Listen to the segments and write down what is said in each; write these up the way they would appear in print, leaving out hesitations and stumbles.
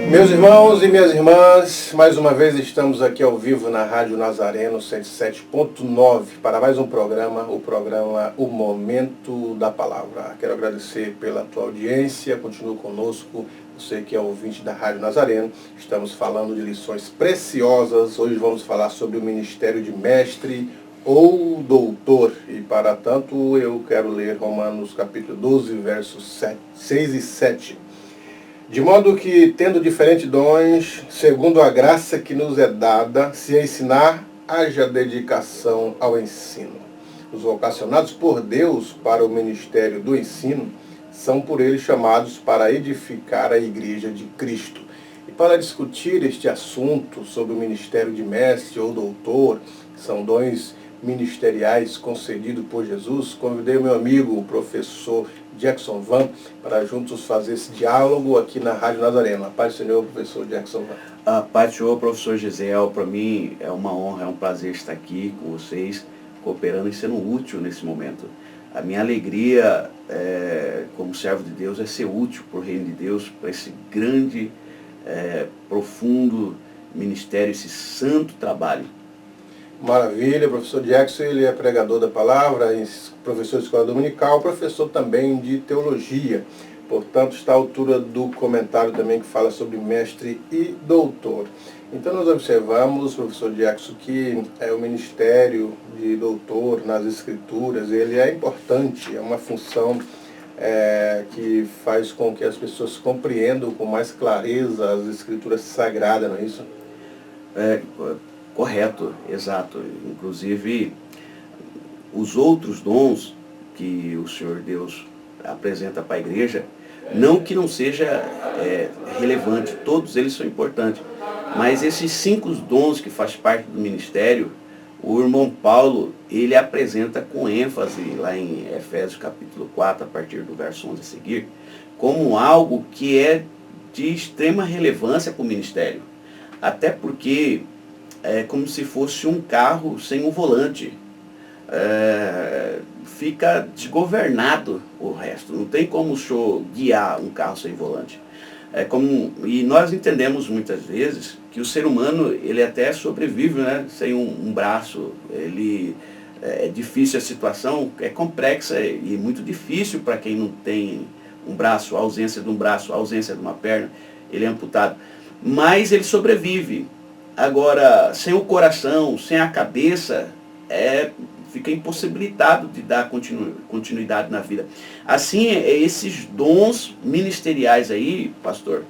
Meus irmãos e minhas irmãs, mais uma vez estamos aqui ao vivo na Rádio Nazareno 107.9 para mais um programa, o programa O Momento da Palavra. Quero agradecer pela tua audiência, continua conosco, você que é ouvinte da Rádio Nazareno. Estamos falando de lições preciosas, hoje vamos falar sobre o ministério de mestre ou doutor. E para tanto eu quero ler Romanos capítulo 12, versos 6 e 7. De modo que, tendo diferentes dons, segundo a graça que nos é dada, se ensinar, haja dedicação ao ensino. Os vocacionados por Deus para o ministério do ensino são por ele chamados para edificar a igreja de Cristo. E para discutir este assunto sobre o ministério de mestre ou doutor, que são dons ministeriais concedidos por Jesus, convidei o meu amigo, o professor Jackson Van, para juntos fazer esse diálogo aqui na Rádio Nazareno. A paz do Senhor, professor Jackson Van. A paz do Senhor, professor Gisel. Para mim é uma honra, é um prazer estar aqui com vocês, cooperando e sendo útil nesse momento. A minha alegria como servo de Deus é ser útil para o reino de Deus, para esse grande, profundo ministério, esse santo trabalho. Maravilha, professor Jackson, ele é pregador da palavra, professor de escola dominical, professor também de teologia. Portanto, está à altura do comentário também que fala sobre mestre e doutor. Então nós observamos, professor Jackson, que o ministério de doutor nas escrituras, ele é importante, é uma função que faz com que as pessoas compreendam com mais clareza as escrituras sagradas, não é isso? Correto, exato. Inclusive, os outros dons que o Senhor Deus apresenta para a igreja, não que não seja relevante, todos eles são importantes, mas esses 5 dons que faz parte do ministério, o irmão Paulo, ele apresenta com ênfase lá em Efésios capítulo 4, a partir do verso 11 a seguir, como algo que é de extrema relevância para o ministério. Até porque é como se fosse um carro sem um volante. Fica desgovernado o resto. Não tem como o senhor guiar um carro sem volante. E nós entendemos muitas vezes que o ser humano, ele até sobrevive, né, sem um braço. É difícil a situação, é complexa e muito difícil para quem não tem um braço, a ausência de um braço, a ausência de uma perna, ele é amputado. Mas ele sobrevive. Agora, sem o coração, sem a cabeça, fica impossibilitado de dar continuidade na vida. Assim, esses dons ministeriais aí, pastor,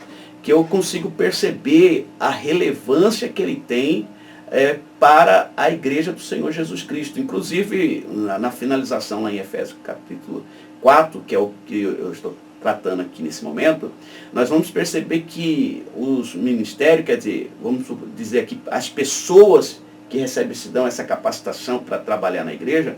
que eu consigo perceber a relevância que ele tem para a igreja do Senhor Jesus Cristo. Inclusive, na finalização lá em Efésios capítulo 4, que é o que eu estou tratando aqui nesse momento, nós vamos perceber que os ministérios, quer dizer, vamos dizer aqui, as pessoas que recebem esse dom, essa capacitação para trabalhar na igreja,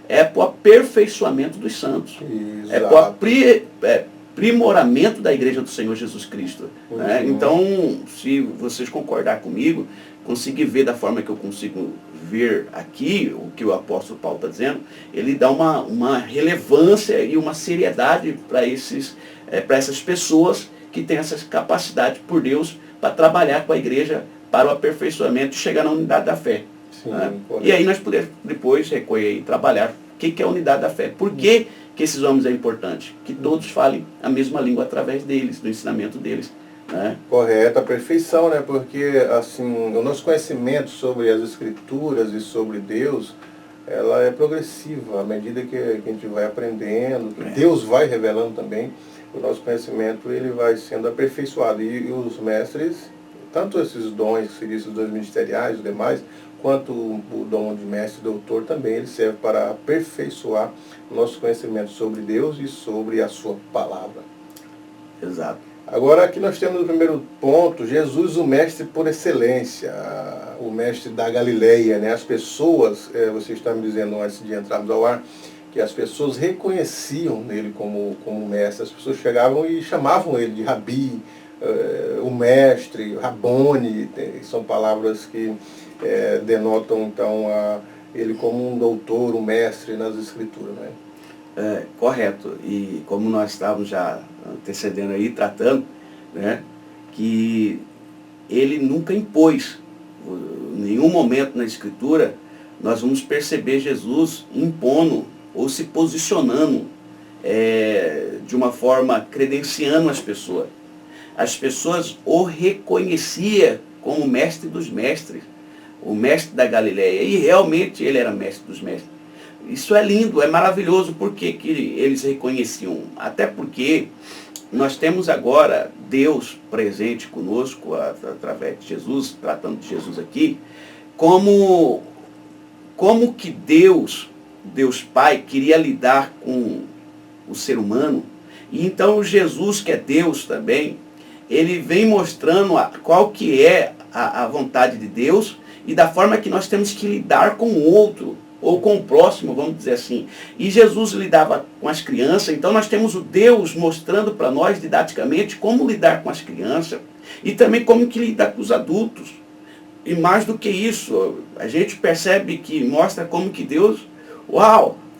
é para o aperfeiçoamento dos santos. Exato. É para o aprimoramento da igreja do Senhor Jesus Cristo. Né? Então, se vocês concordar comigo, conseguir ver da forma que eu consigo ver aqui, o que o apóstolo Paulo está dizendo, ele dá uma relevância e uma seriedade para essas pessoas que têm essas capacidades por Deus para trabalhar com a igreja para o aperfeiçoamento e chegar na unidade da fé. Sim, né? E aí nós podemos depois recolher e trabalhar o que é a unidade da fé. Por que esses homens é importante? Que todos falem a mesma língua através deles, do ensinamento deles. Né? Correto, a perfeição, né? Porque assim, o nosso conhecimento sobre as escrituras e sobre Deus, ela é progressiva, à medida que a gente vai aprendendo, que Deus vai revelando também, o nosso conhecimento ele vai sendo aperfeiçoado. E os mestres, tanto esses dons, esses dons ministeriais, os demais, quanto o dom de mestre e doutor também, ele serve para aperfeiçoar o nosso conhecimento sobre Deus e sobre a sua palavra. Exato. Agora aqui nós temos o primeiro ponto, Jesus o mestre por excelência, o mestre da Galileia, né? As pessoas, você está me dizendo antes de entrarmos ao ar, que as pessoas reconheciam nele como mestre, as pessoas chegavam e chamavam ele de Rabi, o mestre, Rabone, são palavras que denotam então ele como um doutor, um mestre nas escrituras, né? Correto. E como nós estávamos já antecedendo aí, tratando, né, que ele nunca impôs. Em nenhum momento na Escritura nós vamos perceber Jesus impondo ou se posicionando de uma forma credenciando as pessoas. As pessoas o reconheciam como o mestre dos mestres, o mestre da Galileia, e realmente ele era mestre dos mestres. Isso é lindo, é maravilhoso. Por que que eles reconheciam? Até porque nós temos agora Deus presente conosco, através de Jesus, tratando de Jesus aqui, como que Deus Pai, queria lidar com o ser humano. E então Jesus, que é Deus também, ele vem mostrando qual que é a vontade de Deus e da forma que nós temos que lidar com o outro, ou com o próximo, vamos dizer assim. E Jesus lidava com as crianças, então nós temos o Deus mostrando para nós didaticamente como lidar com as crianças e também como que lidar com os adultos. E mais do que isso, a gente percebe que mostra como que Deus,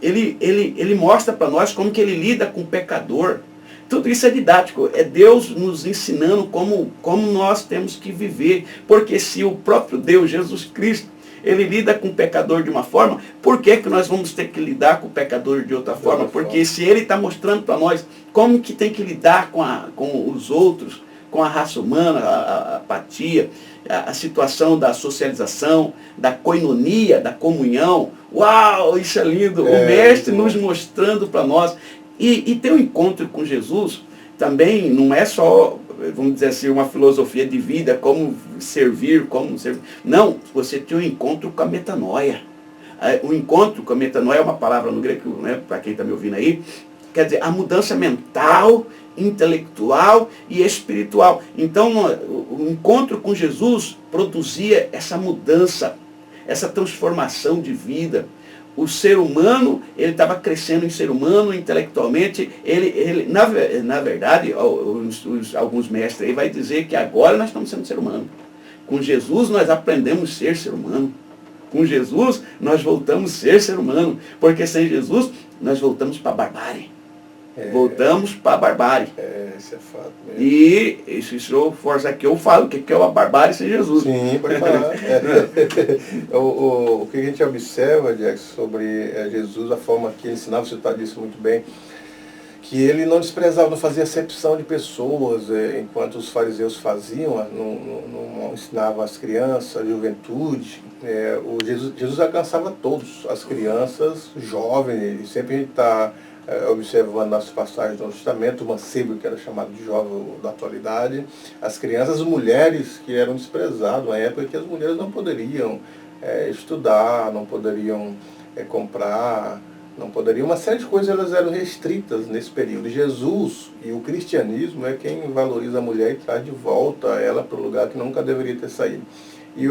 ele mostra para nós como que ele lida com o pecador. Tudo isso é didático, é Deus nos ensinando como nós temos que viver. Porque se o próprio Deus, Jesus Cristo, ele lida com o pecador de uma forma, por que que nós vamos ter que lidar com o pecador de outra forma? Porque se ele está mostrando para nós como que tem que lidar com os outros, com a raça humana, a apatia, a situação da socialização, da koinonia, da comunhão. Uau, isso é lindo! O mestre nos mostrando para nós. E ter um encontro com Jesus também não é só, vamos dizer assim, uma filosofia de vida, como servir. Não, você tem um encontro com a metanoia. O encontro com a metanoia é uma palavra no grego, né, para quem está me ouvindo aí, quer dizer, a mudança mental, intelectual e espiritual. Então, o encontro com Jesus produzia essa mudança, essa transformação de vida. O ser humano, ele estava crescendo em ser humano, intelectualmente. Na verdade, alguns mestres aí vai dizer que agora nós estamos sendo ser humano. Com Jesus nós aprendemos a ser ser humano. Com Jesus nós voltamos a ser ser humano. Porque sem Jesus nós voltamos para a barbárie. Voltamos para a barbárie. Esse é fato mesmo. E isso força aqui eu falo, o que é uma barbárie sem Jesus? Sim, pode falar. O que a gente observa, Jackson, sobre Jesus, a forma que ele ensinava, você disse muito bem, que ele não desprezava, não fazia acepção de pessoas, enquanto os fariseus faziam, não ensinavam as crianças, a juventude. Jesus alcançava todos, as crianças, jovens, e sempre a gente está observando nas passagens do Novo Testamento, o mancebo, que era chamado de jovem da atualidade, as crianças, as mulheres que eram desprezadas, na época que as mulheres não poderiam estudar, não poderiam comprar, não poderiam, uma série de coisas elas eram restritas nesse período. E Jesus e o cristianismo é quem valoriza a mulher e traz de volta ela para o lugar que nunca deveria ter saído. E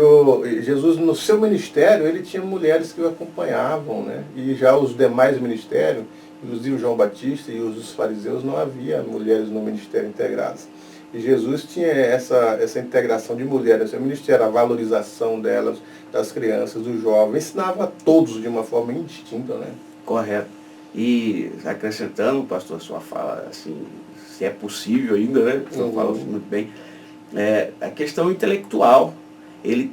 Jesus, no seu ministério, ele tinha mulheres que o acompanhavam, né? E já os demais ministérios, inclusive o João Batista e os fariseus, não havia mulheres no ministério integradas. E Jesus tinha essa integração de mulheres no seu ministério, a valorização delas, das crianças, dos jovens, ensinava a todos de uma forma indistinta, né? Correto. E acrescentando, pastor, sua fala, assim, se é possível ainda, né? O senhor fala muito bem. A questão intelectual, ele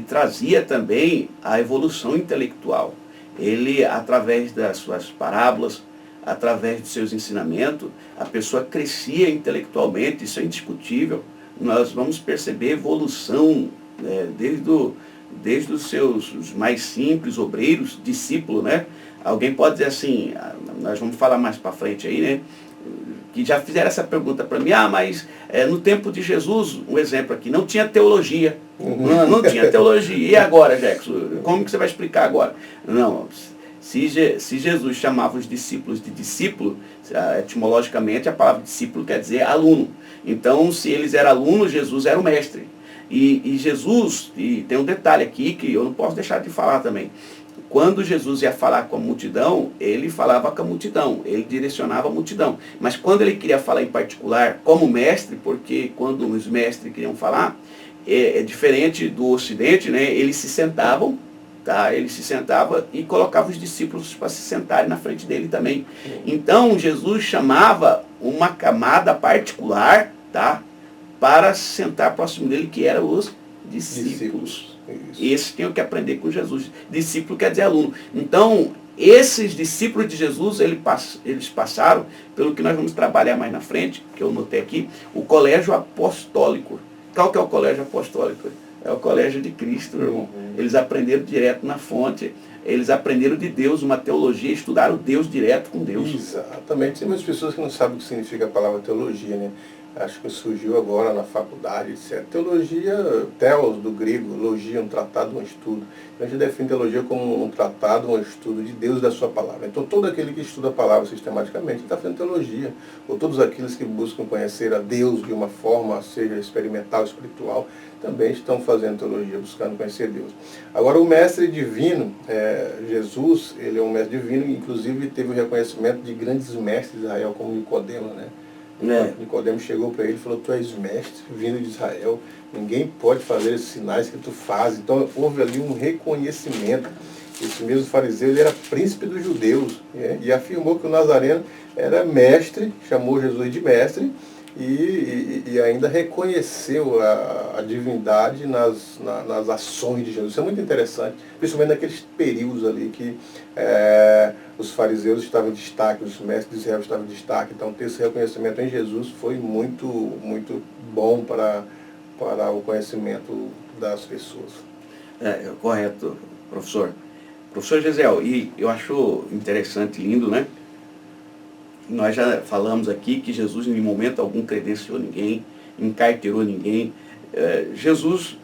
trazia também a evolução intelectual. Ele, através das suas parábolas, através dos seus ensinamentos, a pessoa crescia intelectualmente, isso é indiscutível. Nós vamos perceber evolução, desde os seus mais simples, obreiros, discípulos, né? Alguém pode dizer assim, nós vamos falar mais para frente aí, né? Que já fizeram essa pergunta para mim, mas no tempo de Jesus, um exemplo aqui, não tinha teologia. Não tinha teologia. E agora, Jackson? Como que você vai explicar agora? Não, se Jesus chamava os discípulos de discípulo, etimologicamente a palavra discípulo quer dizer aluno. Então, se eles eram alunos, Jesus era o mestre. E Jesus, e tem um detalhe aqui que eu não posso deixar de falar também. Quando Jesus ia falar com a multidão, ele falava com a multidão, ele direcionava a multidão. Mas quando ele queria falar em particular como mestre, porque quando os mestres queriam falar, é diferente do Ocidente, né? Eles se sentavam, tá? Ele se sentava e colocava os discípulos para se sentarem na frente dele também. Então Jesus chamava uma camada particular, tá? para sentar próximo dele, que eram os discípulos. Esses tinham que aprender com Jesus. Discípulo quer dizer aluno. Então, esses discípulos de Jesus, eles passaram pelo que nós vamos trabalhar mais na frente, que eu notei aqui, o colégio apostólico. Qual que é o colégio apostólico? É o colégio de Cristo, irmão. Eles aprenderam direto na fonte. Eles aprenderam de Deus uma teologia, estudaram Deus direto com Deus. Exatamente. Tem muitas pessoas que não sabem o que significa a palavra teologia, né? Acho que surgiu agora na faculdade, etc. Teologia, teos do grego, logia, um tratado, um estudo. Então a gente define teologia como um tratado, um estudo de Deus e da sua palavra. Então todo aquele que estuda a palavra sistematicamente está fazendo teologia. Ou todos aqueles que buscam conhecer a Deus de uma forma, seja experimental, espiritual, também estão fazendo teologia, buscando conhecer Deus. Agora o mestre divino, Jesus, ele é um mestre divino, inclusive teve o reconhecimento de grandes mestres de Israel, como Nicodemo, né? Nicodemo chegou para ele e falou: tu és mestre vindo de Israel, ninguém pode fazer esses sinais que tu fazes. Então houve ali um reconhecimento. Esse mesmo fariseu, ele era príncipe dos judeus, e afirmou que o Nazareno era mestre, chamou Jesus de mestre, e ainda reconheceu a divindade nas ações de Jesus. Isso é muito interessante, principalmente naqueles períodos ali que os fariseus estavam em destaque, os mestres de Israel estavam em destaque. Então ter esse reconhecimento em Jesus foi muito, muito bom para o conhecimento das pessoas. Correto, professor. Professor Gesiel, e eu acho interessante, lindo, né? Nós já falamos aqui que Jesus em momento algum credenciou ninguém, encarteirou ninguém. Jesus,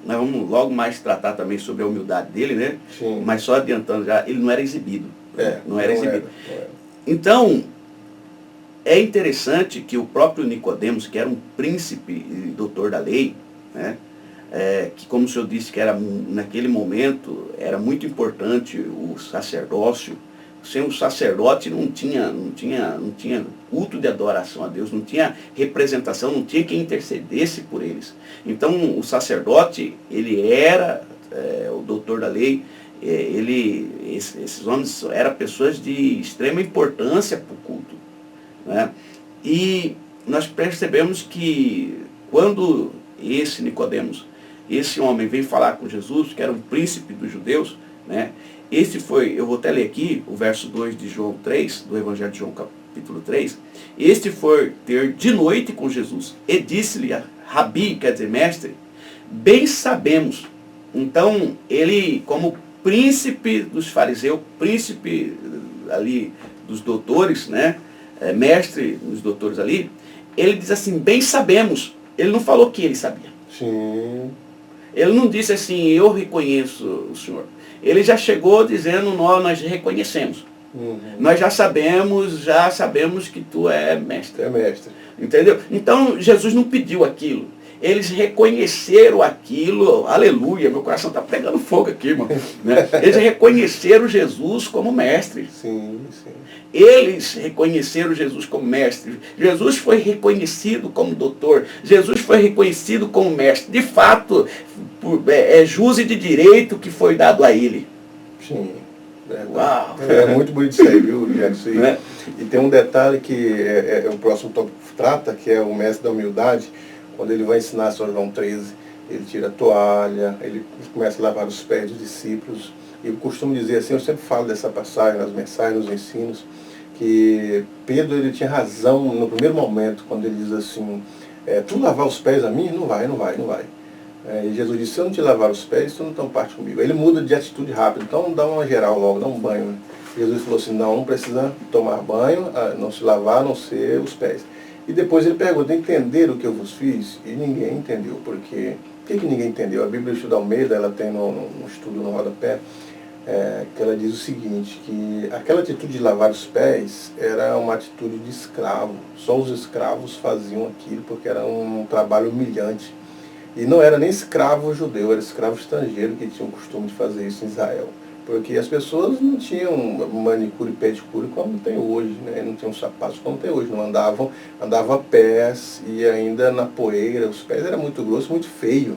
nós vamos logo mais tratar também sobre a humildade dele, né? Sim. Mas só adiantando já, ele não era exibido. Não era exibido. Não era. Então, é interessante que o próprio Nicodemos, que era um príncipe e doutor da lei, né? Que como o senhor disse que era, naquele momento era muito importante o sacerdócio. Sem o sacerdote não tinha culto de adoração a Deus, não tinha representação, não tinha quem intercedesse por eles. Então o sacerdote, ele era o doutor da lei, esses homens eram pessoas de extrema importância para o culto, né? E nós percebemos que quando esse Nicodemos, esse homem veio falar com Jesus, que era um príncipe dos judeus, né? Eu vou até ler aqui o verso 2 de João 3, do Evangelho de João capítulo 3. Este foi ter de noite com Jesus e disse-lhe, Rabi, quer dizer mestre, bem sabemos. Então ele, como príncipe dos fariseus, príncipe ali dos doutores, né? Mestre dos doutores ali, ele diz assim, bem sabemos. Ele não falou que ele sabia. Sim. Ele não disse assim, eu reconheço o Senhor. Ele já chegou dizendo, nós reconhecemos. Nós já sabemos que tu é mestre. É mestre. Entendeu? Então, Jesus não pediu aquilo. Eles reconheceram aquilo, aleluia, meu coração está pegando fogo aqui, irmão. Né? Eles reconheceram Jesus como mestre. Sim, sim. Eles reconheceram Jesus como mestre. Jesus foi reconhecido como doutor. Jesus foi reconhecido como mestre. De fato, é jus e de direito que foi dado a ele. Sim. Uau. É muito bonito isso aí, viu, Jackson? E tem um detalhe que o próximo tópico trata, que é o mestre da humildade. Quando ele vai ensinar São João 13, ele tira a toalha, ele começa a lavar os pés dos discípulos. E eu costumo dizer assim, eu sempre falo dessa passagem nas mensagens, nos ensinos, que Pedro ele tinha razão no primeiro momento, quando ele diz assim, tu lavar os pés a mim? Não vai. E Jesus disse, se eu não te lavar os pés, tu não toma parte comigo. Ele muda de atitude rápido, então dá uma geral logo, dá um banho. Né? Jesus falou assim, não precisa tomar banho, não se lavar, a não ser os pés. E depois ele pergunta, entender o que eu vos fiz? E ninguém entendeu, porque... Por que ninguém entendeu? A Bíblia Estudo Almeida, ela tem no estudo no rodapé, que ela diz o seguinte, que aquela atitude de lavar os pés era uma atitude de escravo. Só os escravos faziam aquilo, porque era um trabalho humilhante. E não era nem escravo judeu, era escravo estrangeiro que tinha o costume de fazer isso em Israel. Porque as pessoas não tinham manicure e pedicure como tem hoje, né? Não tinham sapatos como tem hoje, não andavam a pés e ainda na poeira, os pés eram muito grossos, muito feio.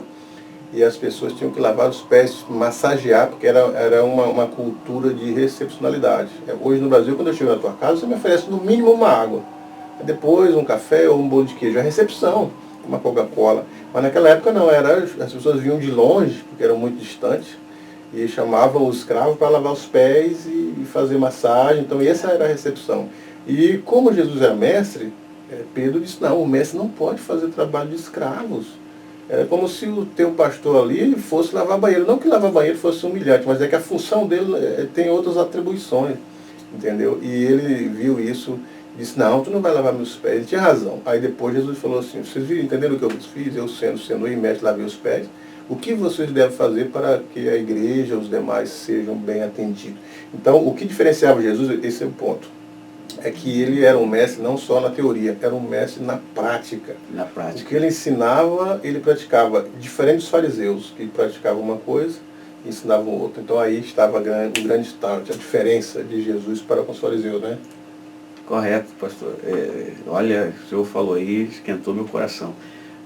E as pessoas tinham que lavar os pés, massagear, porque era uma cultura de recepcionalidade. Hoje no Brasil, quando eu chego na tua casa, você me oferece no mínimo uma água. Depois um café ou um bolo de queijo, a recepção, uma Coca-Cola. Mas naquela época não, as pessoas vinham de longe, porque eram muito distantes, e chamavam os escravos para lavar os pés e fazer massagem. Então essa era a recepção. E como Jesus era mestre, Pedro disse, não, o mestre não pode fazer trabalho de escravos. É como se o teu pastor ali fosse lavar banheiro. Não que lavar banheiro fosse humilhante, mas é que a função dele tem outras atribuições, entendeu? E ele viu isso, disse, não, tu não vai lavar meus pés. Ele tinha razão. Aí depois Jesus falou assim, vocês viram, entenderam o que eu fiz? Eu sendo e mestre, lavei os pés. O que vocês devem fazer para que a igreja, os demais, sejam bem atendidos? Então, o que diferenciava Jesus, esse é o ponto, é que ele era um mestre não só na teoria, era um mestre na prática. Na prática. O que ele ensinava, ele praticava. Diferente dos fariseus, que praticavam uma coisa e ensinavam outra. Então aí estava um grande start, a diferença de Jesus para com os fariseus, né? Correto, pastor. Olha, o senhor falou aí, esquentou meu coração,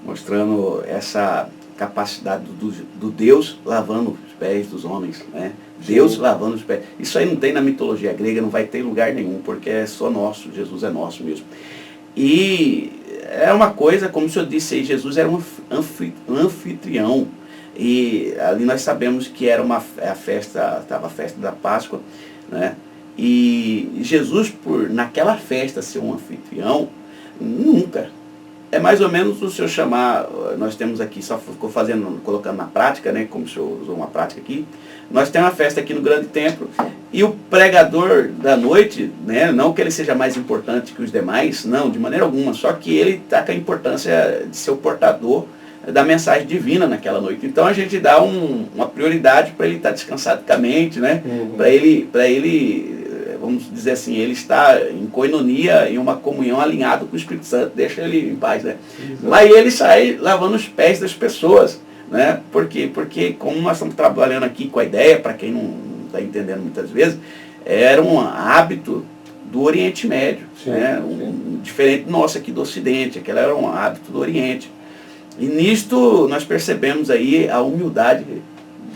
mostrando essa capacidade do Deus lavando os pés dos homens, né? Deus lavando os pés. Isso aí não tem na mitologia grega, não vai ter em lugar nenhum, porque é só nosso, Jesus é nosso mesmo. E é uma coisa, como o senhor disse aí, Jesus era um anfitrião. E ali nós sabemos que era a festa da Páscoa, né? E Jesus, naquela festa, ser um anfitrião, nunca. É mais ou menos o senhor chamar, nós temos aqui, só ficou colocando na prática, né, como o senhor usou uma prática aqui, nós temos uma festa aqui no grande templo, e o pregador da noite, né, não que ele seja mais importante que os demais, não, de maneira alguma, só que ele está com a importância de ser o portador da mensagem divina naquela noite. Então a gente dá uma prioridade para ele estar descansado com a mente, né, para ele, vamos dizer assim, ele está em coinonia, em uma comunhão alinhado com o Espírito Santo, deixa ele em paz, né? Exato. Mas ele sai lavando os pés das pessoas, né? Por quê? Porque como nós estamos trabalhando aqui com a ideia, para quem não está entendendo muitas vezes, era um hábito do Oriente Médio, sim, né? Diferente do nosso aqui do Ocidente, aquele era um hábito do Oriente. E nisto nós percebemos aí a humildade,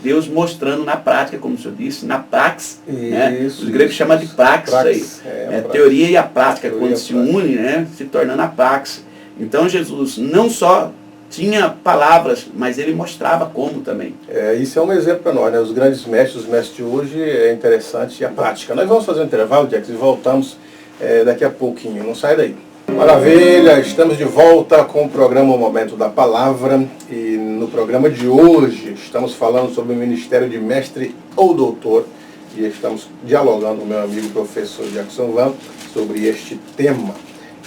Deus mostrando na prática, como o senhor disse, na praxis, né? Os gregos chamam de praxis, aí. Teoria e a prática, quando se une, né? Se tornando a praxis. Então Jesus não só tinha palavras, mas ele mostrava como também. Isso é um exemplo para nós, né? Os grandes mestres, os mestres de hoje, é interessante a prática. Nós vamos fazer um intervalo, Jax, e voltamos daqui a pouquinho. Não sai daí. Maravilha, estamos de volta com o programa O Momento da Palavra, e no programa de hoje estamos falando sobre o ministério de mestre ou doutor, e estamos dialogando com o meu amigo professor Jackson Van sobre este tema.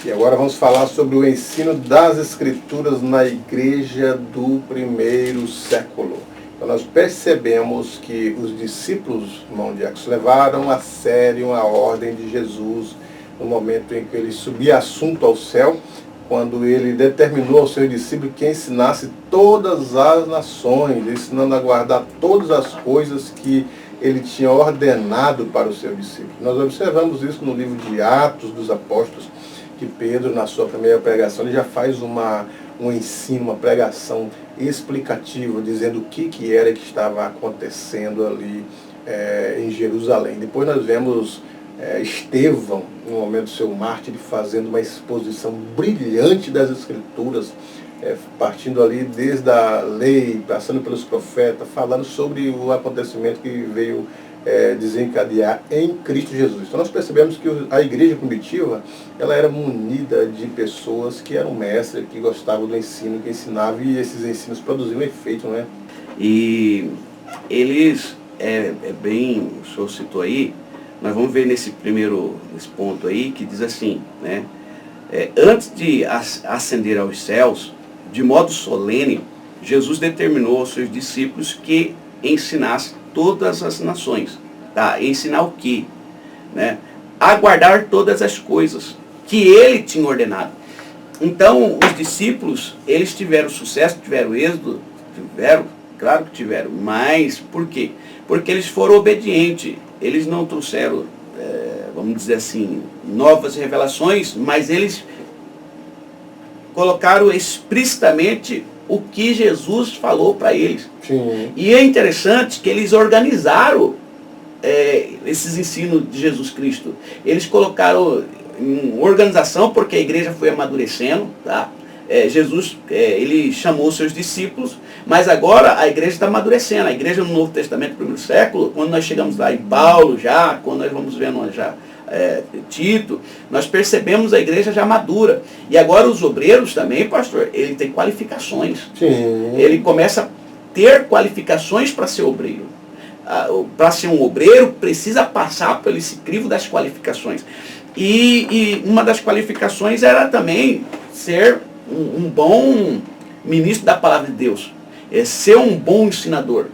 E agora vamos falar sobre o ensino das Escrituras na igreja do primeiro século. Então nós percebemos que os discípulos, irmão Jackson, levaram a sério a ordem de Jesus no momento em que ele subia assunto ao céu, quando ele determinou aos seus discípulos que ensinasse todas as nações, ensinando a guardar todas as coisas que ele tinha ordenado para os seus discípulos. Nós observamos isso no livro de Atos dos Apóstolos, que Pedro, na sua primeira pregação, ele já faz um ensino, uma pregação explicativa, dizendo o que era que estava acontecendo ali em Jerusalém. Depois nós vemos Estevão, no momento do seu mártir, fazendo uma exposição brilhante das Escrituras, partindo ali desde a lei, passando pelos profetas, falando sobre o acontecimento que veio desencadear em Cristo Jesus. Então nós percebemos que a igreja primitiva, ela era munida de pessoas que eram mestres, que gostavam do ensino, que ensinavam, e esses ensinos produziam efeito, não é? E eles, bem, o senhor citou aí, nós vamos ver nesse ponto aí, que diz assim, né? Antes de ascender aos céus, de modo solene, Jesus determinou aos seus discípulos que ensinasse todas as nações. Tá? Ensinar o quê? Né? A guardar todas as coisas que ele tinha ordenado. Então, os discípulos, eles tiveram sucesso, tiveram êxito, claro que tiveram, mas por quê? Porque eles foram obedientes. Eles não trouxeram, vamos dizer assim, novas revelações, mas eles colocaram explicitamente o que Jesus falou para eles. Sim. E é interessante que eles organizaram esses ensinos de Jesus Cristo. Eles colocaram em organização, porque a igreja foi amadurecendo, tá? Jesus, ele chamou os seus discípulos, mas agora a igreja está amadurecendo. A igreja no Novo Testamento, no primeiro século, quando nós chegamos lá em Paulo já, quando nós vamos vendo já Tito, nós percebemos a igreja já madura. E agora os obreiros também, pastor, ele tem qualificações. Sim. Ele começa a ter qualificações para ser obreiro. Para ser um obreiro, precisa passar pelo esse crivo das qualificações. E uma das qualificações era também ser um bom ministro da palavra de Deus. Ser um bom ensinador.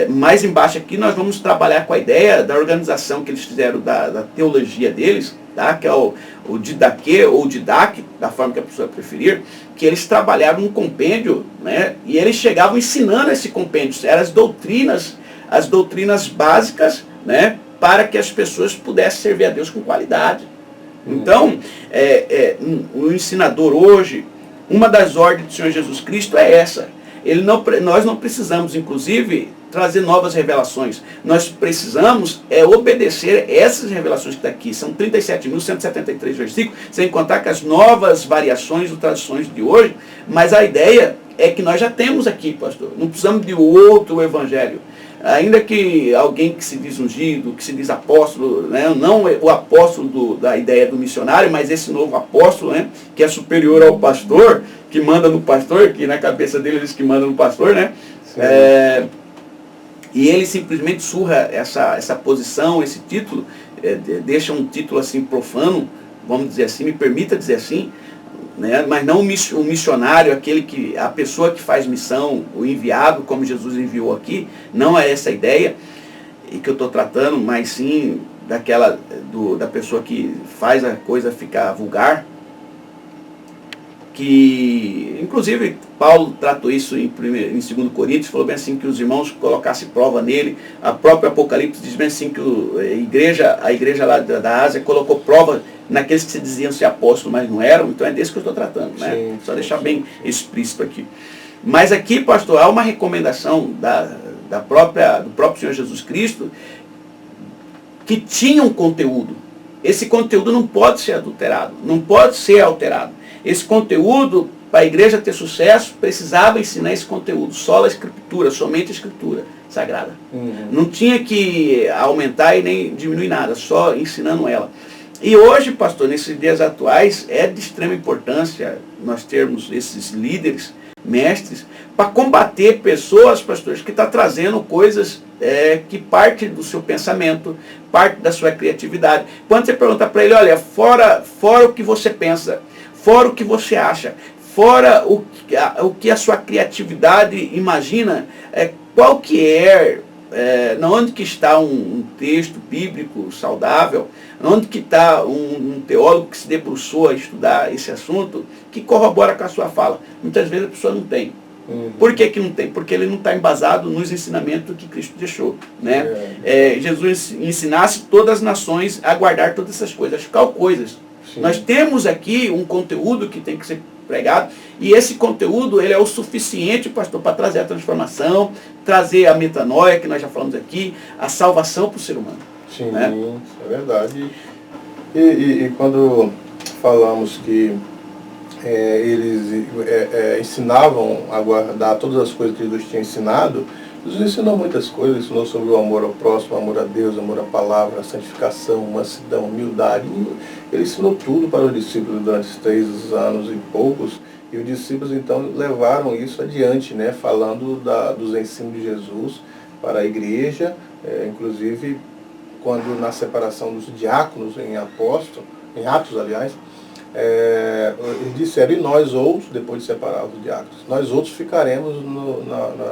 Mais embaixo aqui nós vamos trabalhar com a ideia da organização que eles fizeram da teologia deles, tá? Que é o didaquê ou didac, da forma que a pessoa preferir, que eles trabalharam um compêndio, né? E eles chegavam ensinando esse compêndio, eram as doutrinas básicas, né? Para que as pessoas pudessem servir a Deus com qualidade. Então, o ensinador hoje, uma das ordens do Senhor Jesus Cristo é essa. Nós não precisamos, inclusive, trazer novas revelações. Nós precisamos obedecer essas revelações que estão aqui. São 37.173 versículos, sem contar com as novas variações ou traduções de hoje. Mas a ideia é que nós já temos aqui, pastor. Não precisamos de outro evangelho. Ainda que alguém que se diz ungido, que se diz apóstolo, né, não o apóstolo da ideia do missionário, mas esse novo apóstolo, né, que é superior ao pastor, que manda no pastor, que na cabeça dele diz que manda no pastor, né? E ele simplesmente surra essa posição, esse título, deixa um título assim profano, vamos dizer assim, me permita dizer assim, né? Mas não o missionário, a pessoa que faz missão, o enviado, como Jesus enviou aqui, não é essa a ideia e que eu estou tratando, mas sim da pessoa que faz a coisa ficar vulgar, que inclusive Paulo tratou isso em 2 Coríntios, falou bem assim que os irmãos colocassem prova nele. A própria Apocalipse diz bem assim que a igreja lá da Ásia colocou prova naqueles que se diziam ser apóstolos, mas não eram. Então é desse que eu estou tratando, né? Sim, só deixar bem explícito aqui. Mas aqui, pastor, há uma recomendação do próprio Senhor Jesus Cristo que tinha um conteúdo. Esse conteúdo não pode ser adulterado, não pode ser alterado. Esse conteúdo, para a igreja ter sucesso, precisava ensinar esse conteúdo, só a escritura, somente a escritura sagrada. Não tinha que aumentar e nem diminuir nada, só ensinando ela. E hoje, pastor, nesses dias atuais, é de extrema importância nós termos esses líderes, mestres, para combater pessoas, pastores, que estão trazendo coisas que parte do seu pensamento, parte da sua criatividade. Quando você pergunta para ele, olha, fora o que você pensa, fora o que você acha, fora o que a sua criatividade imagina, qual que onde que está um texto bíblico saudável, onde que está um teólogo que se debruçou a estudar esse assunto, que corrobora com a sua fala. Muitas vezes a pessoa não tem. Por que não tem? Porque ele não está embasado nos ensinamentos que Cristo deixou. Né? Jesus ensinasse todas as nações a guardar todas essas coisas, as coisas. Sim. Nós temos aqui um conteúdo que tem que ser pregado, e esse conteúdo ele é o suficiente, pastor, para trazer a transformação, trazer a metanoia, que nós já falamos aqui, a salvação para o ser humano. Sim, né? É verdade. E quando falamos que eles ensinavam a guardar todas as coisas que Jesus tinha ensinado, Jesus ensinou muitas coisas, ensinou sobre o amor ao próximo, o amor a Deus, o amor à palavra, a santificação, mansidão, humildade. Ele ensinou tudo para os discípulos durante 3 anos e poucos, e os discípulos então levaram isso adiante, né, falando dos ensinos de Jesus para a igreja, inclusive quando na separação dos diáconos em Atos, aliás, eles disseram, e nós outros, depois de separar os diáconos, nós outros ficaremos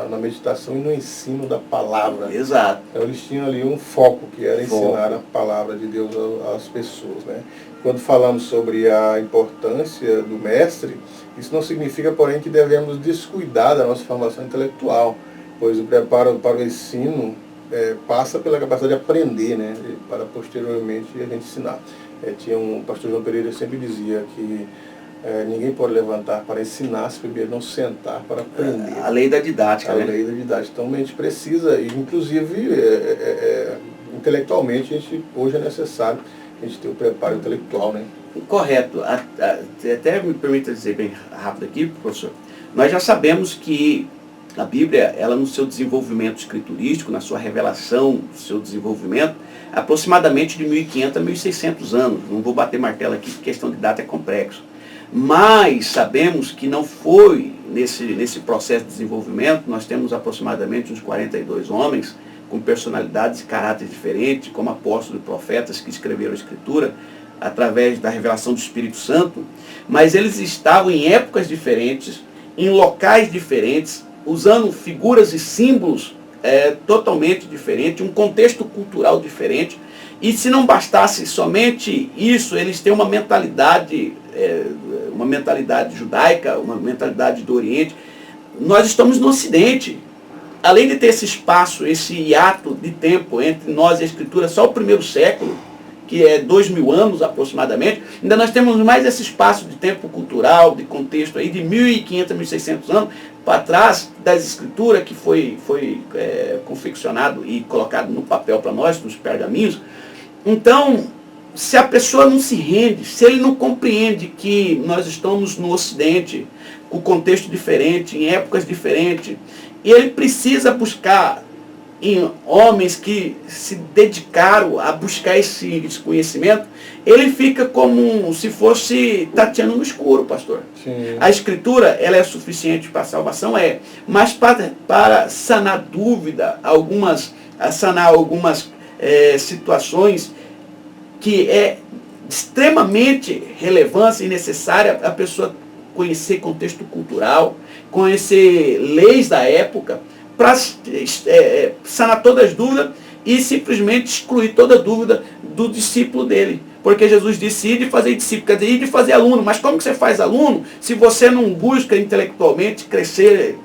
na meditação e no ensino da palavra. Exato. Então eles tinham ali um foco, que era ensinar a palavra de Deus às pessoas. Né? Quando falamos sobre a importância do mestre, isso não significa, porém, que devemos descuidar da nossa formação intelectual, pois o preparo para o ensino passa pela capacidade de aprender, né? Para posteriormente a gente ensinar. O pastor João Pereira sempre dizia que ninguém pode levantar para ensinar se primeiro não sentar para aprender. A lei da didática. A lei da didática. Então a gente precisa, e inclusive intelectualmente, hoje é necessário a gente ter o preparo intelectual, né? Correto. Até me permita dizer bem rápido aqui, professor. Nós já sabemos que a Bíblia, ela no seu desenvolvimento escriturístico, na sua revelação, no seu desenvolvimento, aproximadamente de 1500 a 1600 anos. Não vou bater martelo aqui, porque questão de data é complexo. Mas sabemos que não foi nesse processo de desenvolvimento, nós temos aproximadamente uns 42 homens com personalidades e caráteres diferentes, como apóstolos e profetas que escreveram a Escritura através da revelação do Espírito Santo, mas eles estavam em épocas diferentes, em locais diferentes, usando figuras e símbolos totalmente diferentes, um contexto cultural diferente. E se não bastasse somente isso, eles têm uma mentalidade judaica, uma mentalidade do Oriente. Nós estamos no Ocidente. Além de ter esse espaço, esse hiato de tempo entre nós e a Escritura, só o primeiro século, que é 2000 anos aproximadamente, ainda nós temos mais esse espaço de tempo cultural, de contexto aí, de 1500 a 1600 anos, para trás das Escrituras, que foi confeccionado e colocado no papel para nós, nos pergaminhos. Então, se a pessoa não se rende, se ele não compreende que nós estamos no Ocidente, com contexto diferente, em épocas diferentes, e ele precisa buscar em homens que se dedicaram a buscar esse conhecimento, ele fica como se fosse tateando no escuro, pastor. Sim. A Escritura, ela é suficiente para a salvação? Mas para sanar dúvida, sanar algumas situações que é extremamente relevância e necessária a pessoa conhecer contexto cultural, conhecer leis da época, para sanar todas as dúvidas e simplesmente excluir toda dúvida do discípulo dele. Porque Jesus disse, ir de fazer discípulo, quer dizer, ir de fazer aluno. Mas como que você faz aluno se você não busca intelectualmente crescer,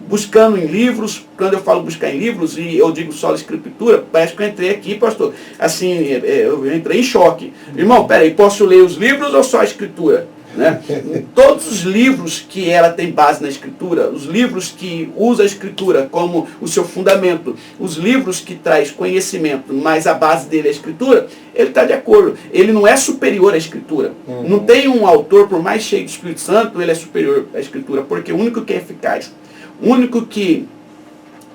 buscando em livros? Quando eu falo buscar em livros, e eu digo só a Escritura, parece que eu entrei aqui, pastor, assim, eu entrei em choque. Irmão, peraí, posso ler os livros ou só a Escritura? Né? Todos os livros que ela tem base na Escritura, os livros que usa a Escritura como o seu fundamento, os livros que traz conhecimento, mas a base dele é a Escritura, ele está de acordo. Ele não é superior à Escritura. Não tem um autor, por mais cheio do Espírito Santo, ele é superior à Escritura, porque o único que é eficaz, o único que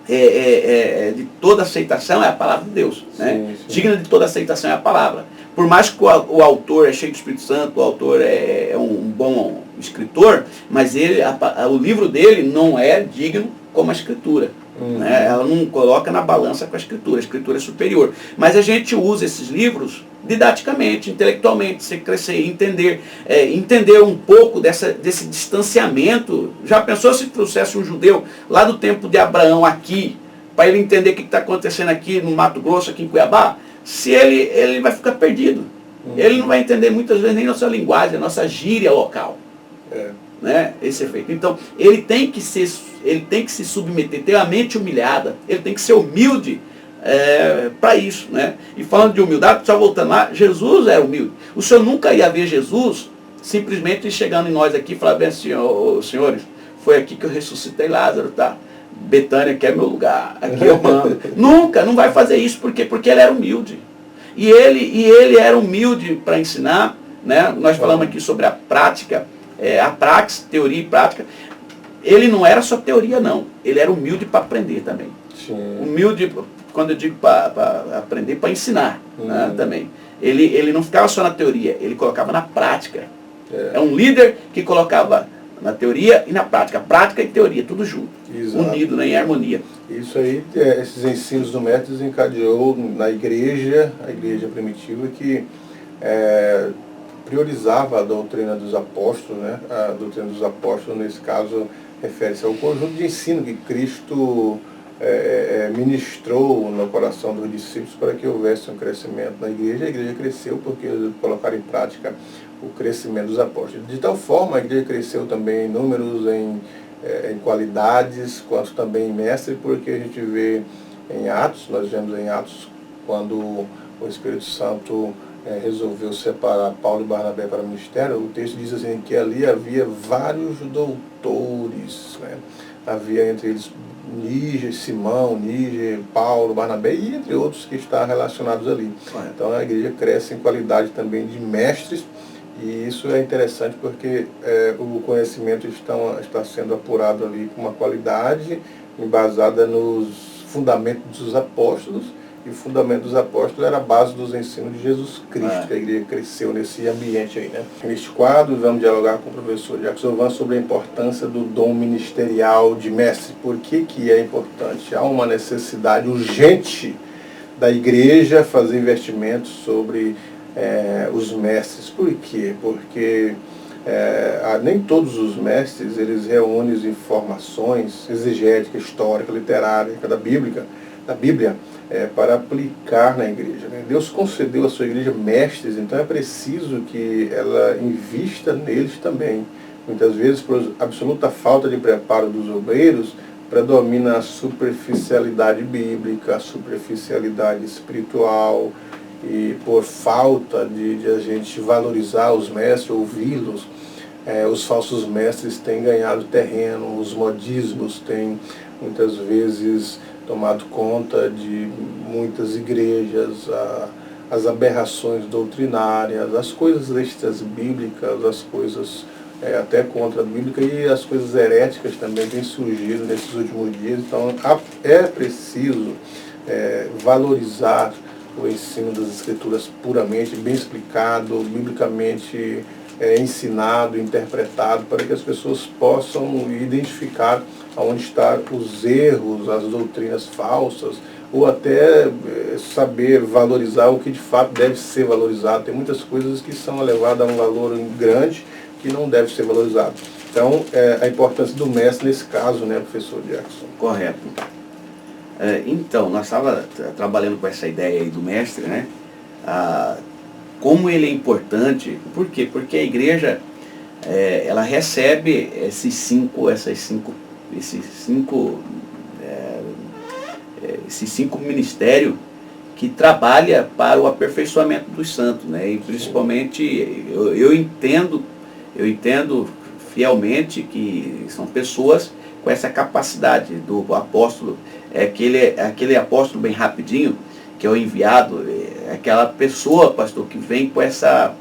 de toda aceitação é a palavra de Deus. Né? Sim. Digna de toda aceitação é a palavra. Por mais que o autor é cheio do Espírito Santo, o autor é um bom escritor, mas o livro dele não é digno como a Escritura. Né? Ela não coloca na balança com a Escritura é superior. Mas a gente usa esses livros didaticamente, intelectualmente, você crescer, entender um pouco desse distanciamento. Já pensou se trouxesse um judeu lá do tempo de Abraão aqui, para ele entender o que está acontecendo aqui no Mato Grosso, aqui em Cuiabá? Se ele vai ficar perdido. Ele não vai entender muitas vezes nem a nossa linguagem, a nossa gíria local. Né? Esse efeito. Então, ele tem que se submeter, ter a mente humilhada, ele tem que ser humilde para isso. Né? E falando de humildade, só voltando lá, Jesus era humilde. O senhor nunca ia ver Jesus simplesmente chegando em nós aqui e falar bem assim, senhores, foi aqui que eu ressuscitei Lázaro, tá? Betânia, que é meu lugar, aqui eu mando. Nunca, não vai fazer isso, por quê? Porque ele era humilde. E ele era humilde para ensinar, né? Nós falamos aqui sobre a prática, a praxis, teoria e prática. Ele não era só teoria, não. Ele era humilde para aprender também. Sim. Humilde, quando eu digo para aprender, para ensinar né? Também. Ele não ficava só na teoria, ele colocava na prática. É um líder que colocava na teoria e na prática. Prática e teoria, tudo junto. Exato. Unido, né, em harmonia. Isso aí, esses ensinos do mestre desencadeou na igreja, a igreja primitiva, que priorizava a doutrina dos apóstolos, né? A doutrina dos apóstolos, nesse caso, refere-se ao conjunto de ensino que Cristo ministrou no coração dos discípulos para que houvesse um crescimento na igreja. A igreja cresceu porque eles colocaram em prática o crescimento dos apóstolos. De tal forma, a igreja cresceu também em números, em qualidades, quanto também em mestre, porque a gente vê em Atos, nós vemos em Atos, quando o Espírito Santo resolveu separar Paulo e Barnabé para o ministério, o texto diz assim, que ali havia vários doutores, né? Havia entre eles Níger, Simão, Níger, Paulo, Barnabé e entre outros que estão relacionados ali. Então a igreja cresce em qualidade também de mestres, e isso é interessante porque o conhecimento está sendo apurado ali com uma qualidade embasada nos fundamentos dos apóstolos, e o fundamento dos apóstolos era a base dos ensinos de Jesus Cristo, que a igreja cresceu nesse ambiente aí, né? Neste quadro, vamos dialogar com o professor Jackson Van sobre a importância do dom ministerial de mestre. Por que é importante? Há uma necessidade urgente da igreja fazer investimentos sobre os mestres. Por quê? Porque nem todos os mestres eles reúnem informações exegéticas, históricas, literárias, da Bíblia, para aplicar na igreja, né? Deus concedeu à sua igreja mestres, então é preciso que ela invista neles também. Muitas vezes, por absoluta falta de preparo dos obreiros, predomina a superficialidade bíblica, a superficialidade espiritual, e por falta de a gente valorizar os mestres, ouvi-los, os falsos mestres têm ganhado terreno, os modismos têm muitas vezes tomado conta de muitas igrejas, as aberrações doutrinárias, as coisas extras bíblicas, as coisas até contra a bíblica, e as coisas heréticas também têm surgido nesses últimos dias. Então é preciso valorizar o ensino das Escrituras puramente, bem explicado, biblicamente ensinado, interpretado, para que as pessoas possam identificar onde estão os erros, as doutrinas falsas, ou até saber valorizar o que de fato deve ser valorizado. Tem muitas coisas que são levadas a um valor grande que não deve ser valorizado. Então, a importância do mestre nesse caso, né, professor Jackson? Correto. Então, nós estávamos trabalhando com essa ideia aí do mestre, né? Como ele é importante. Por quê? Porque a igreja, ela recebe esses cinco ministérios que trabalha para o aperfeiçoamento dos santos, né? E principalmente eu entendo fielmente que são pessoas com essa capacidade do apóstolo, aquele apóstolo bem rapidinho, que é o enviado, aquela pessoa, pastor, que vem com essa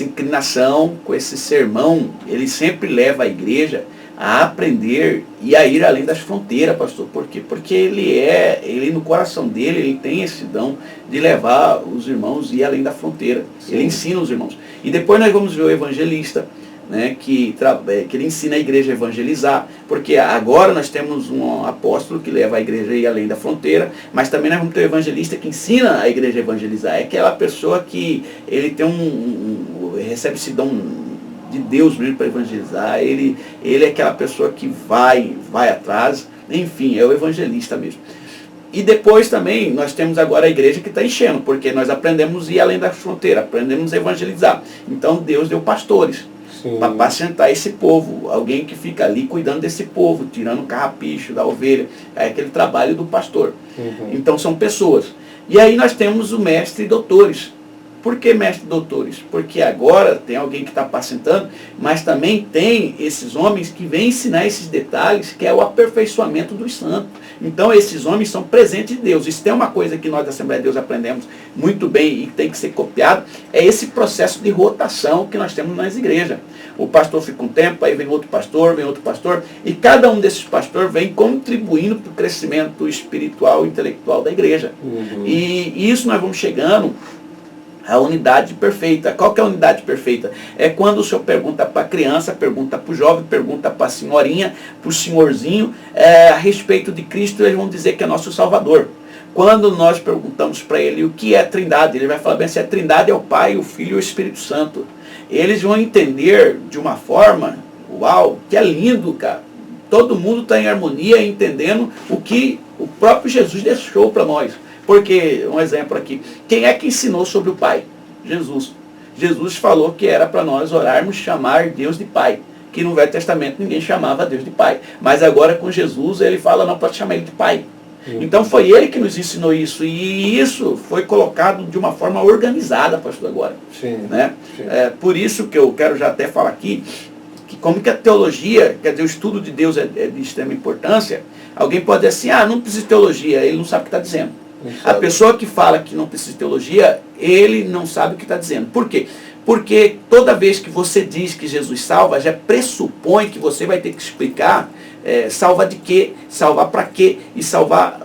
inclinação, com esse sermão. Ele sempre leva a igreja a aprender e a ir além das fronteiras, pastor. Por quê? Porque ele no coração dele, ele tem esse dom de levar os irmãos a ir além da fronteira. Sim. Ele ensina os irmãos. E depois nós vamos ver o evangelista, né, que ele ensina a igreja a evangelizar, porque agora nós temos um apóstolo que leva a igreja a ir além da fronteira, mas também nós vamos ter um evangelista que ensina a igreja a evangelizar. É aquela pessoa que ele tem recebe esse dom de Deus mesmo para evangelizar, ele é aquela pessoa que vai atrás, enfim, é o evangelista mesmo. E depois também nós temos agora a igreja que está enchendo, porque nós aprendemos a ir além da fronteira, aprendemos a evangelizar. Então Deus deu pastores para apacentar esse povo, alguém que fica ali cuidando desse povo, tirando o carrapicho da ovelha, é aquele trabalho do pastor. Então são pessoas. E aí nós temos o mestre e doutores. Por que mestre e doutores? Porque agora tem alguém que está apacentando, mas também tem esses homens que vêm ensinar esses detalhes, que é o aperfeiçoamento dos santos. Então esses homens são presentes de Deus. Isso tem uma coisa que nós da Assembleia de Deus aprendemos muito bem e tem que ser copiado, é esse processo de rotação que nós temos nas igrejas. O pastor fica um tempo, aí vem outro pastor, e cada um desses pastores vem contribuindo para o crescimento espiritual e intelectual da igreja. E isso nós vamos chegando a unidade perfeita. Qual que é a unidade perfeita? É quando o senhor pergunta para a criança, pergunta para o jovem, pergunta para a senhorinha, para o senhorzinho, a respeito de Cristo, eles vão dizer que é nosso Salvador. Quando nós perguntamos para ele o que é a Trindade, ele vai falar bem assim: a Trindade é o Pai, o Filho e o Espírito Santo. Eles vão entender de uma forma, uau, que é lindo, cara. Todo mundo está em harmonia, entendendo o que o próprio Jesus deixou para nós. Porque, um exemplo aqui, quem é que ensinou sobre o Pai? Jesus. Jesus falou que era para nós orarmos, chamar Deus de Pai. Que no Velho Testamento ninguém chamava Deus de Pai. Mas agora com Jesus ele fala, não pode chamar ele de Pai. Então foi ele que nos ensinou isso. E isso foi colocado de uma forma organizada, pastor, agora. Sim. Né? Sim. Por isso que eu quero já até falar aqui, que como que a teologia, quer dizer, o estudo de Deus é de extrema importância, alguém pode dizer assim, não precisa de teologia, ele não sabe o que está dizendo. A pessoa que fala que não precisa de teologia, ele não sabe o que está dizendo. Por quê? Porque toda vez que você diz que Jesus salva, já pressupõe que você vai ter que explicar salva de quê, salvar para quê e salvar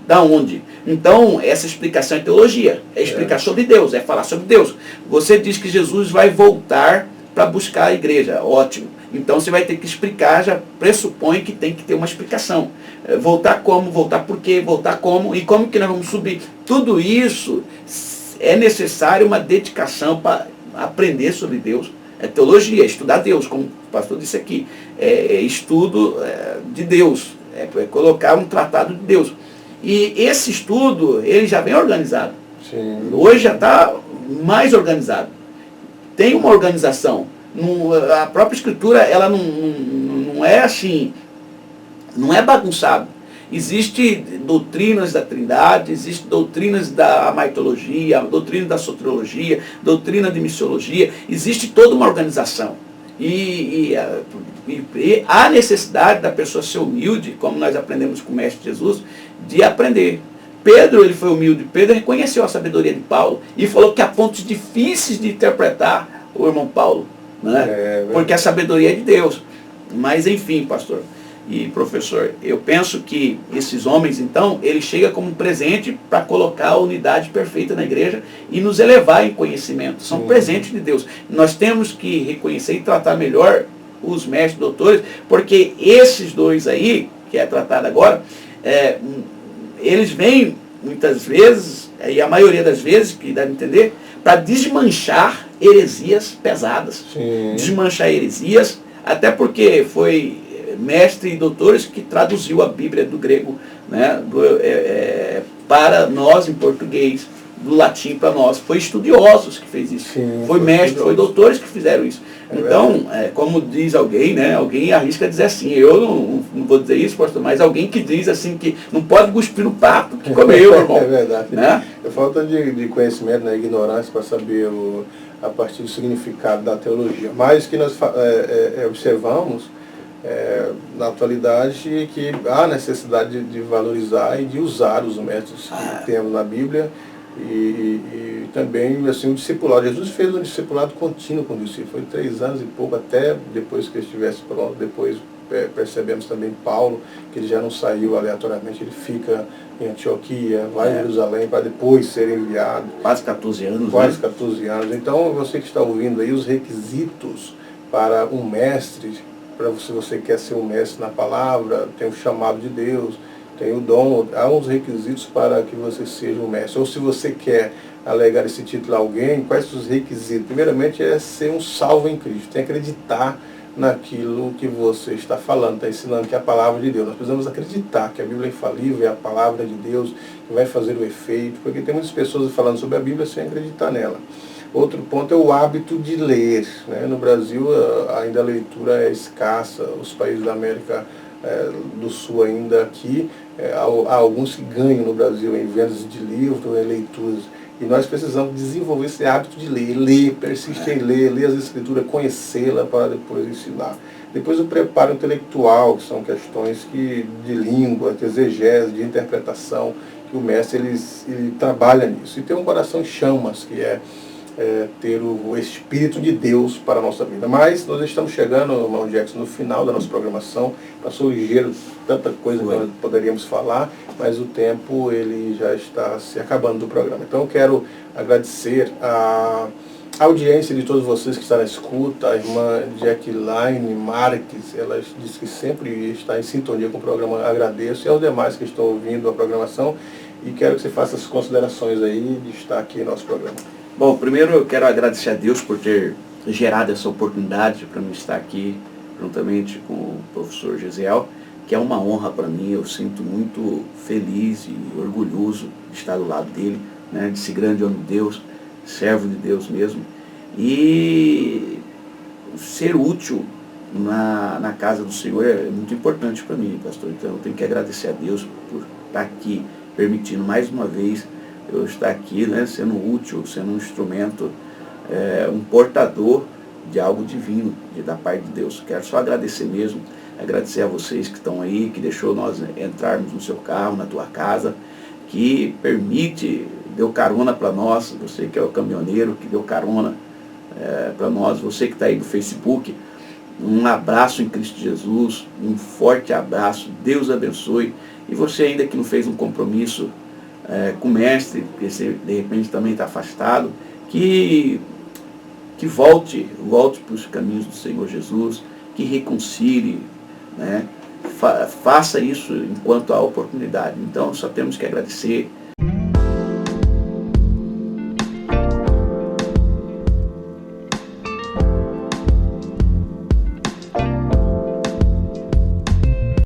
da onde. Então, essa explicação é teologia, é explicar sobre Deus, é falar sobre Deus. Você diz que Jesus vai voltar para buscar a igreja, ótimo. Então você vai ter que explicar, já pressupõe que tem que ter uma explicação. Voltar como, voltar por quê, voltar como, e como que nós vamos subir. Tudo isso é necessário uma dedicação para aprender sobre Deus. É teologia, é estudar Deus, como o pastor disse aqui. É estudo de Deus, é colocar um tratado de Deus. E esse estudo, ele já vem organizado. Sim. Hoje já está mais organizado. Tem uma organização. A própria escritura, ela não é assim, não é bagunçado. Existem doutrinas da Trindade, existem doutrinas da amartologia, doutrina da soteriologia, doutrina de missiologia, existe toda uma organização. E há necessidade da pessoa ser humilde, como nós aprendemos com o Mestre Jesus, de aprender. Pedro, ele foi humilde. Pedro reconheceu a sabedoria de Paulo e falou que há pontos difíceis de interpretar o irmão Paulo, né? Porque a sabedoria é de Deus. Mas enfim, pastor e professor, eu penso que esses homens, então, eles chegam como um presente para colocar a unidade perfeita na igreja e nos elevar em conhecimento. São presentes de Deus. Nós temos que reconhecer e tratar melhor os mestres doutores, porque esses dois aí, que é tratado agora, eles vêm muitas vezes, e a maioria das vezes, que dá a entender, para desmanchar heresias pesadas. Sim. Desmanchar heresias, até porque foi mestre e doutores que traduziu a Bíblia do grego, né, para nós em português, do latim para nós. Foi estudiosos que fez isso. Sim, foi mestre, foi doutores que fizeram isso. Então, como diz alguém, né, alguém arrisca dizer assim, eu não vou dizer isso, pastor, mas alguém que diz assim que não pode cuspir no prato que comeu, irmão. É verdade. Né? É falta de conhecimento, né, ignorância para saber a partir do significado da teologia. Mas que nós observamos na atualidade que há necessidade de valorizar e de usar os métodos que temos na Bíblia e também assim, o discipulado. Jesus fez um discipulado contínuo com o discípulo, foi 3 anos e pouco, até depois que ele estivesse pronto. Depois percebemos também Paulo, que ele já não saiu aleatoriamente, ele fica em Antioquia, vai a Jerusalém para depois ser enviado. Quase 14 anos. Quase 14 anos. Então, você que está ouvindo aí, os requisitos para um mestre, se você quer ser um mestre na palavra, tem o chamado de Deus, tem o dom, há uns requisitos para que você seja um mestre. Ou se você quer alegar esse título a alguém, quais são os requisitos? Primeiramente é ser um salvo em Cristo, tem que acreditar naquilo que você está falando, está ensinando que é a palavra de Deus. Nós precisamos acreditar que a Bíblia é infalível, é a palavra de Deus que vai fazer o efeito, porque tem muitas pessoas falando sobre a Bíblia sem acreditar nela. Outro ponto é o hábito de ler, né? No Brasil ainda a leitura é escassa, os países da América do Sul ainda aqui, há alguns que ganham no Brasil em vendas de livros, em leituras. E nós precisamos desenvolver esse hábito de ler, persistir em ler as escrituras, conhecê-la para depois ensinar. Depois o preparo intelectual, que são questões de língua, de exegese, de interpretação, que o mestre ele trabalha nisso. E ter um coração em chamas, que é ter o Espírito de Deus para a nossa vida. Mas nós estamos chegando, irmão Jackson, no final da nossa programação. Passou ligeiro, tanta coisa que nós poderíamos falar, mas o tempo ele já está se acabando do programa. Então eu quero agradecer a audiência de todos vocês que estão na escuta, a irmã Jacqueline Marques, ela diz que sempre está em sintonia com o programa, agradeço, e aos demais que estão ouvindo a programação, e quero que você faça as considerações aí de estar aqui no nosso programa. Bom, primeiro eu quero agradecer a Deus por ter gerado essa oportunidade para mim estar aqui juntamente com o professor Gesiel, que é uma honra para mim. Eu sinto muito feliz e orgulhoso de estar do lado dele, né, desse grande homem de Deus, servo de Deus mesmo, e ser útil na casa do Senhor é muito importante para mim, pastor. Então eu tenho que agradecer a Deus por estar aqui, permitindo mais uma vez eu estar aqui, né, sendo útil, sendo um instrumento, um portador de algo divino, da parte de Deus. Quero só agradecer mesmo, agradecer a vocês que estão aí, que deixou nós entrarmos no seu carro, na tua casa, que permite, deu carona para nós, você que é o caminhoneiro, que deu carona para nós, você que está aí no Facebook, um abraço em Cristo Jesus, um forte abraço, Deus abençoe, e você ainda que não fez um compromisso com o mestre, que você de repente também está afastado, que volte para os caminhos do Senhor Jesus, que reconcilie, né? Faça isso enquanto há oportunidade. Então só temos que agradecer,